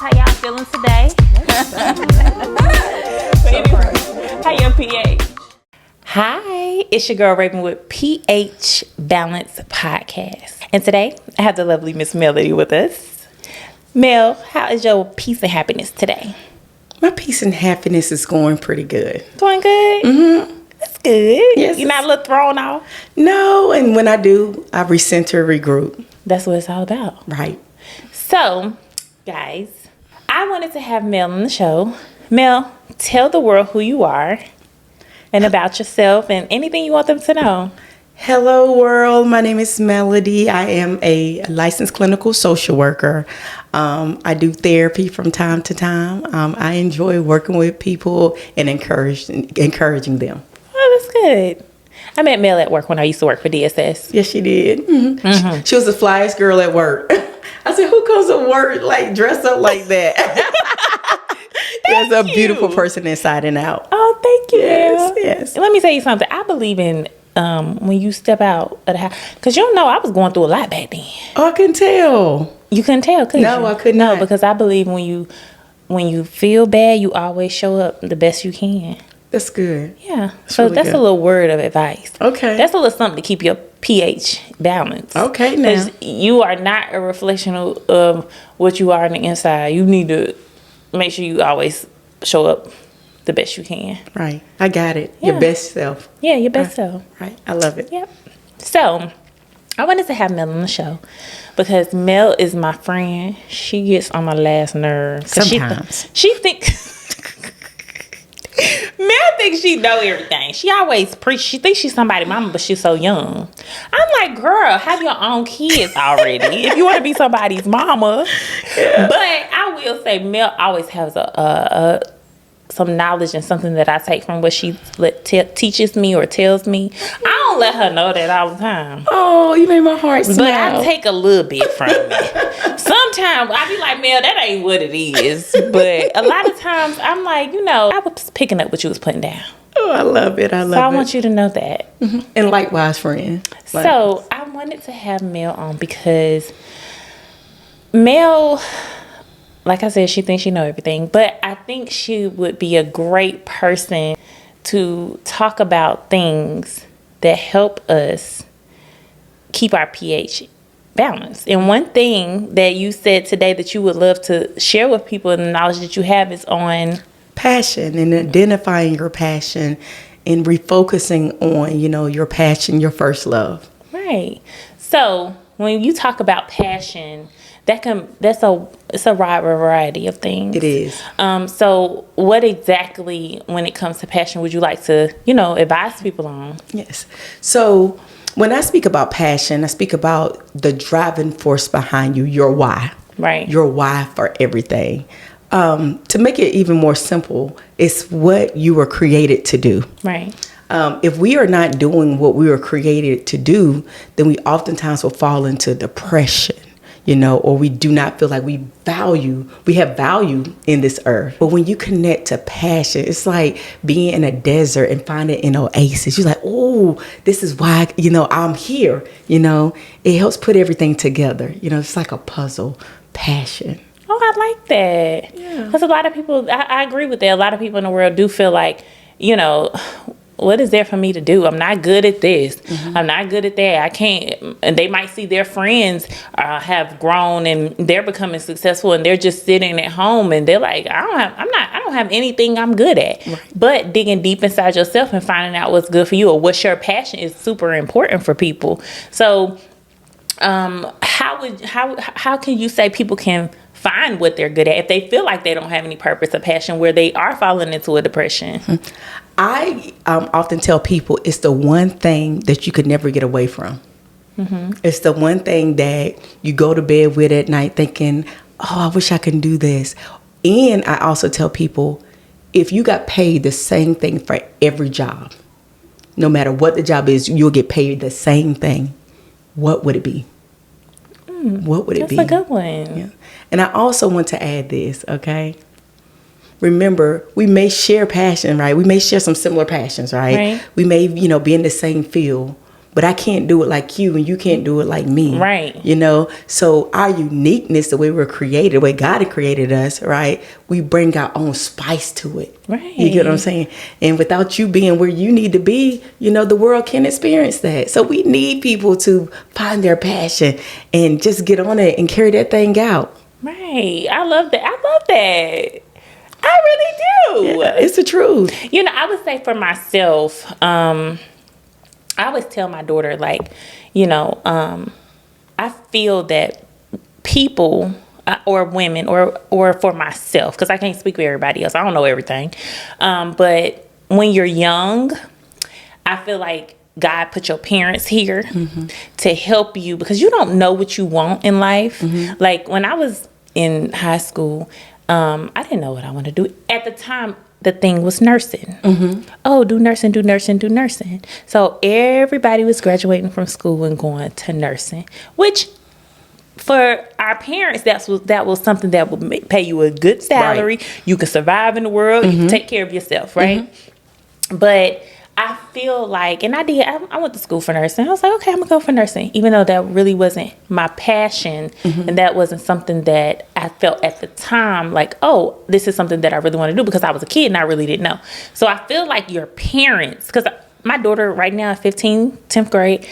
How y'all feeling today? How your pH? Hi, it's your girl Raven with pH Balance Podcast. And today, I have the lovely Miss Melody with us. Mel, how is your peace and happiness today? My peace and happiness is going pretty good. Going good? Mm-hmm. That's good. Yes. You're not a little thrown off? No, and when I do, I recenter, regroup. That's what it's all about. Right. So, guys, I wanted to have Mel on the show. Mel, tell the world who you are and about yourself and anything you want them to know. Hello, world. My name is Melody. I am a licensed clinical social worker. I do therapy from time to time. I enjoy working with people and encouraging them. Oh, that's good. I met Mel at work when I used to work for DSS. Yes, she did. Mm-hmm. Mm-hmm. She was the flyest girl at work. I said, who comes to work like dressed up like that? There's a beautiful person inside and out. Oh, thank you. Yes. Let me tell you something. I believe in when you step out of the house. Because you know I was going through a lot back then. Oh, I couldn't tell. You couldn't tell, could you? No, I could not. No, because I believe when you feel bad, you always show up the best you can. That's good. Yeah. So really that's good. A little word of advice. Okay. That's a little something to keep your pH balanced. Okay, now. You are not a reflection of what you are on the inside. You need to make sure you always show up the best you can. Right. I got it. Yeah. Your best self. Yeah, your best self. Right. I love it. Yep. So, I wanted to have Mel on the show because Mel is my friend. She gets on my last nerve. Sometimes. She thinks... Mel thinks she know everything. She always preach. She thinks she's somebody's mama, but she's so young. I'm like, girl, have your own kids already if you want to be somebody's mama. Yeah. But I will say, Mel always has some knowledge and something that I take from what she teaches me or tells me. I don't let her know that all the time. Oh, you made my heart smile. But I take a little bit from it. Sometimes I be like, Mel, that ain't what it is. But a lot of times I'm like, I was picking up what you was putting down. Oh, I love it. So I want you to know that. Mm-hmm. And likewise, friend. So I wanted to have Mel on because Mel... Like I said, she thinks she knows everything, but I think she would be a great person to talk about things that help us keep our pH balanced. And one thing that you said today that you would love to share with people and the knowledge that you have is on passion and identifying your passion and refocusing on, your passion, your first love. Right. So when you talk about passion, it's a wide variety of things. It is. So what exactly, when it comes to passion, would you like to, advise people on? Yes. So when I speak about passion, I speak about the driving force behind you, your why. Right. Your why for everything. To make it even more simple, it's what you were created to do. Right. If we are not doing what we were created to do, then we oftentimes will fall into depression. Or we do not feel like we have value in this earth. But when you connect to passion, it's like being in a desert and finding an oasis. You're like, oh, this is why, I'm here. It helps put everything together. It's like a puzzle. Passion. Oh, I like that. Yeah. Because a lot of people, I agree with that. A lot of people in the world do feel like, what is there for me to do? I'm not good at this. Mm-hmm. I'm not good at that. I can't. And they might see their friends have grown and they're becoming successful, and they're just sitting at home and they're like, I don't have anything I'm good at. Right. But digging deep inside yourself and finding out what's good for you or what's your passion is super important for people. So, how can you say people can find what they're good at if they feel like they don't have any purpose or passion, where they are falling into a depression? Mm-hmm. I often tell people it's the one thing that you could never get away from. Mm-hmm. It's the one thing that you go to bed with at night thinking, oh, I wish I could do this. And I also tell people, if you got paid the same thing for every job, no matter what the job is, you'll get paid the same thing. What would it be? What would it be? That's a good one. Yeah. And I also want to add this, okay? Remember, we may share passion, right? We may share some similar passions, right? We may, be in the same field, but I can't do it like you and you can't do it like me. Right. You know, so our uniqueness, the way we're created, the way God had created us, right? We bring our own spice to it. Right. You get what I'm saying? And without you being where you need to be, you know, the world can't experience that. So we need people to find their passion and just get on it and carry that thing out. Right. I love that. I love that. I really do. Yeah, it's the truth. You know, I would say for myself, I always tell my daughter, like, you know, I feel that people or women or for myself, because I can't speak for everybody else. I don't know everything. But when you're young, I feel like God put your parents here to help you because you don't know what you want in life. Like when I was in high school, I didn't know what I wanted to do. At the time, the thing was nursing. Oh, do nursing, do nursing, do nursing. So everybody was graduating from school and going to nursing, which for our parents, that was something that would pay you a good salary. Right. You could survive in the world. You can take care of yourself, right? But I feel like, and I did, I went to school for nursing. I was like, okay, I'm going to go for nursing, even though that really wasn't my passion. And that wasn't something that I felt at the time like, oh, this is something that I really want to do because I was a kid and I really didn't know. So I feel like your parents, because my daughter right now is 15, 10th grade,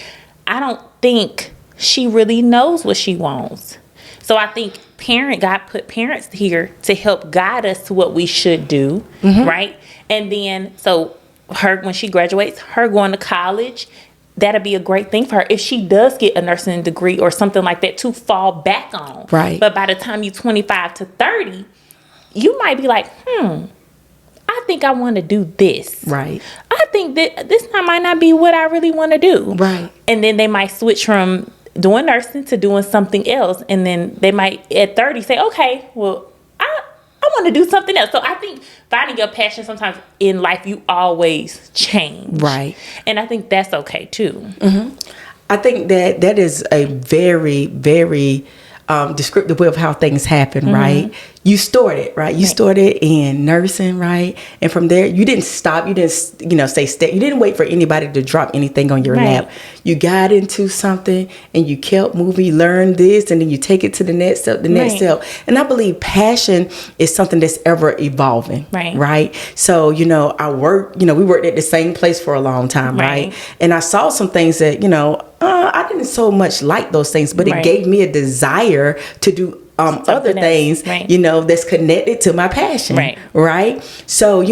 I don't think she really knows what she wants. So I think God put parents here to help guide us to what we should do, right? And then, so her, when she graduates, her going to college, that'll be a great thing for her if she does get a nursing degree or something like that to fall back on. Right. But by the time you're 25 to 30, you might be like, I think I want to do this. Right. I think that this might not be what I really want to do. Right. And then they might switch from doing nursing to doing something else. And then they might at 30 say, okay, well, I want to do something else. So I think finding your passion, sometimes in life, you always change. Right. And I think that's okay too. I think that is a very, very descriptive way of how things happen, right? You started, right? You started in nursing, right? And from there, you didn't stop. You didn't, stay steady. You didn't wait for anybody to drop anything on your lap. You got into something and you kept moving. You learned this and then you take it to the next step, step. And I believe passion is something that's ever evolving, right? So, I worked, we worked at the same place for a long time, right? And I saw some things that, I didn't so much like those things, but it gave me a desire to do other things, that's connected to my passion, right? So,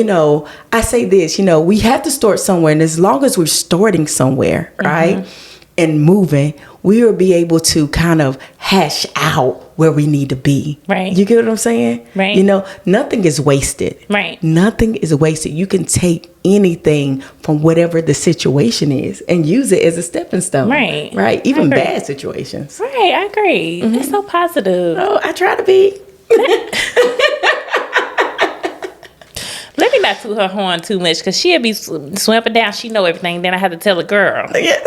I say this, we have to start somewhere, and as long as we're starting somewhere, right, and moving, we will be able to kind of hash out where we need to be. Right. You get what I'm saying? Right. Nothing is wasted. Right. Nothing is wasted. You can take anything from whatever the situation is and use it as a stepping stone. Right. Right. Even bad situations. Right. I agree. It's so positive. Oh, I try to be. Let me not toot her horn too much because she'll be swamping down. She know everything. Then I have to tell a girl. Yeah.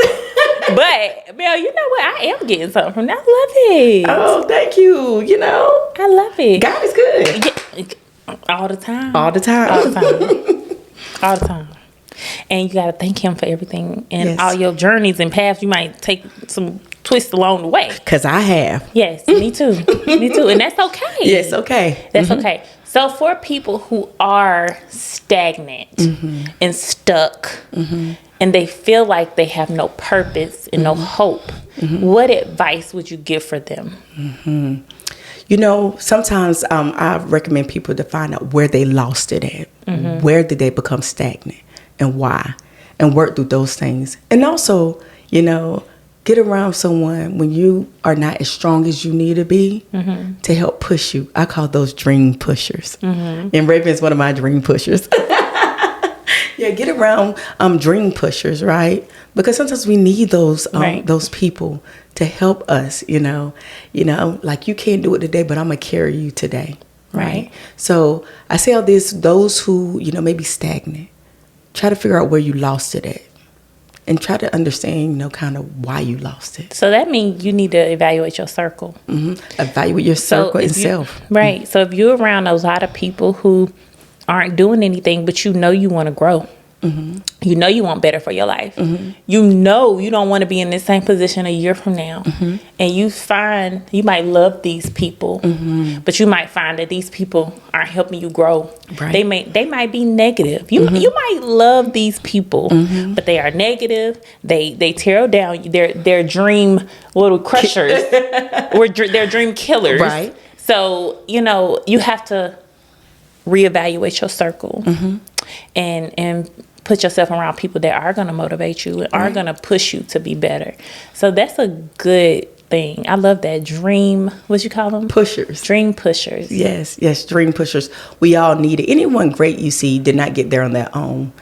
But, Mel, you know what? I am getting something from that. I love it. Oh, thank you. I love it. God is good. Yeah. All the time. All the time. All the time. All the time. And you got to thank him for everything and all your journeys and paths. You might take some twists along the way. Because I have. Yes, me too. Me too. And that's okay. Yes, okay. That's okay. So for people who are stagnant and stuck and they feel like they have no purpose and no hope, what advice would you give for them? Sometimes I recommend people to find out where they lost it at. Where did they become stagnant and why? And work through those things. And also, get around someone when you are not as strong as you need to be to help push you. I call those dream pushers. And Raven's one of my dream pushers. Yeah, get around dream pushers, right? Because sometimes we need those people to help us, like you can't do it today, but I'm going to carry you today, right? So I say all this, those who, may be stagnant, try to figure out where you lost it at. And try to understand, kind of why you lost it. So that means you need to evaluate your circle. Evaluate your circle itself. Right. So if you're around a lot of people who aren't doing anything, but you want to grow. You know you want better for your life. You know you don't want to be in this same position a year from now. And you might love these people, but you might find that these people aren't helping you grow. Right. They might be negative. You might love these people, but they are negative. They tear down their dream little crushers or their dream killers. Right. So, you have to reevaluate your circle and put yourself around people that are going to motivate you and are going to push you to be better. So that's a good thing. I love that. Dream, what you call them? Pushers. Dream pushers. Yes, dream pushers. We all need it. Anyone great you see did not get there on their own.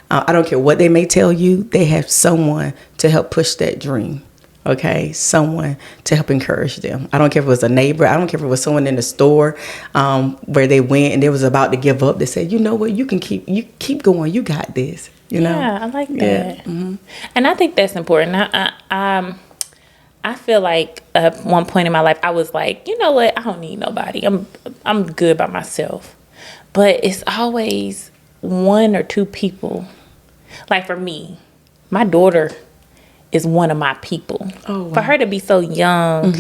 I don't care what they may tell you. They have someone to help push that dream. Okay, someone to help encourage them. I don't care if it was a neighbor. I don't care if it was someone in the store where they went and they was about to give up. They said, you know what, you keep going. You got this. Yeah, I like that. Yeah. And I think that's important. I feel like at one point in my life, I was like, you know what, I don't need nobody. I'm good by myself. But it's always one or two people. Like for me, my daughter is one of my people. Oh, wow. For her to be so young,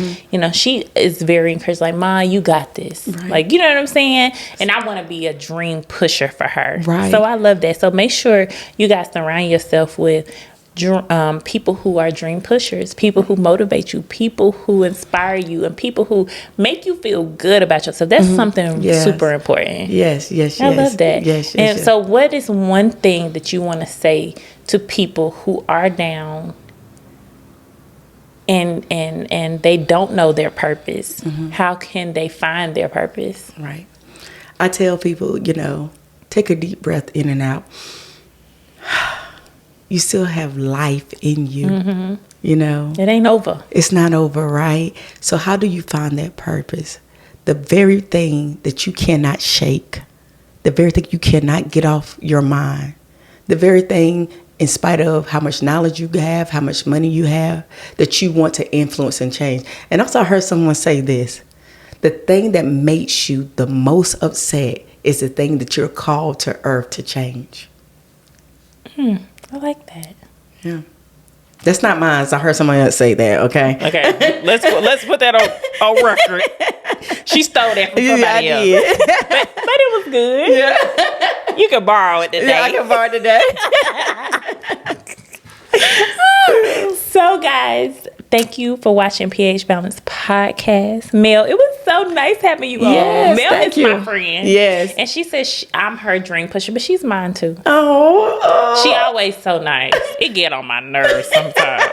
she is very encouraged. Like, Ma, you got this. Right. Like, you know what I'm saying? And I want to be a dream pusher for her. Right. So I love that. So make sure you guys surround yourself with people who are dream pushers, people who motivate you, people who inspire you, and people who make you feel good about yourself. That's something super important. Yes. I love that. Yes. So what is one thing that you want to say to people who are down and they don't know their purpose? How can they find their purpose? Right. I tell people, take a deep breath in and out. You still have life in you, It ain't over. It's not over, right? So how do you find that purpose? The very thing that you cannot shake, the very thing you cannot get off your mind, the very thing, in spite of how much knowledge you have, how much money you have, that you want to influence and change. And also I heard someone say this, the thing that makes you the most upset is the thing that you're called to earth to change. I like that. Yeah. That's not mine. I heard someone else say that, okay? Okay. Let's put that on record. She stole that from somebody else. Did. But it was good. Yeah. You can borrow it today. Yeah, I can borrow it today. So, guys, thank you for watching PH Balance Podcast. Mel, it was so nice having you on. Yes, Mel thank is you. my friend. Yes. And she says I'm her dream pusher, but she's mine too. Oh. She always so nice. It get on my nerves sometimes.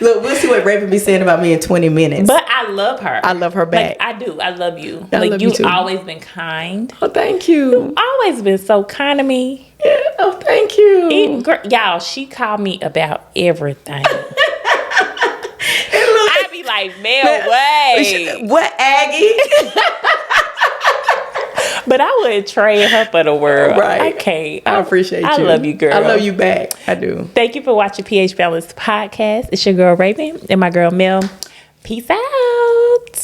Look, we'll see what Raven be saying about me in 20 minutes. But I love her. I love her back. Like, I do. I love you. I love you you've too. always been kind. Oh, thank you. You've always been so kind to me. Yeah. Oh, thank you. Y'all, she called me about everything. I be like, Mel, wait. What, Aggie? But I wouldn't trade her for the world. Right. I can't. I appreciate you. I love you, girl. I love you back. I do. Thank you for watching PH Balance Podcast. It's your girl, Raven, and my girl, Mel. Peace out.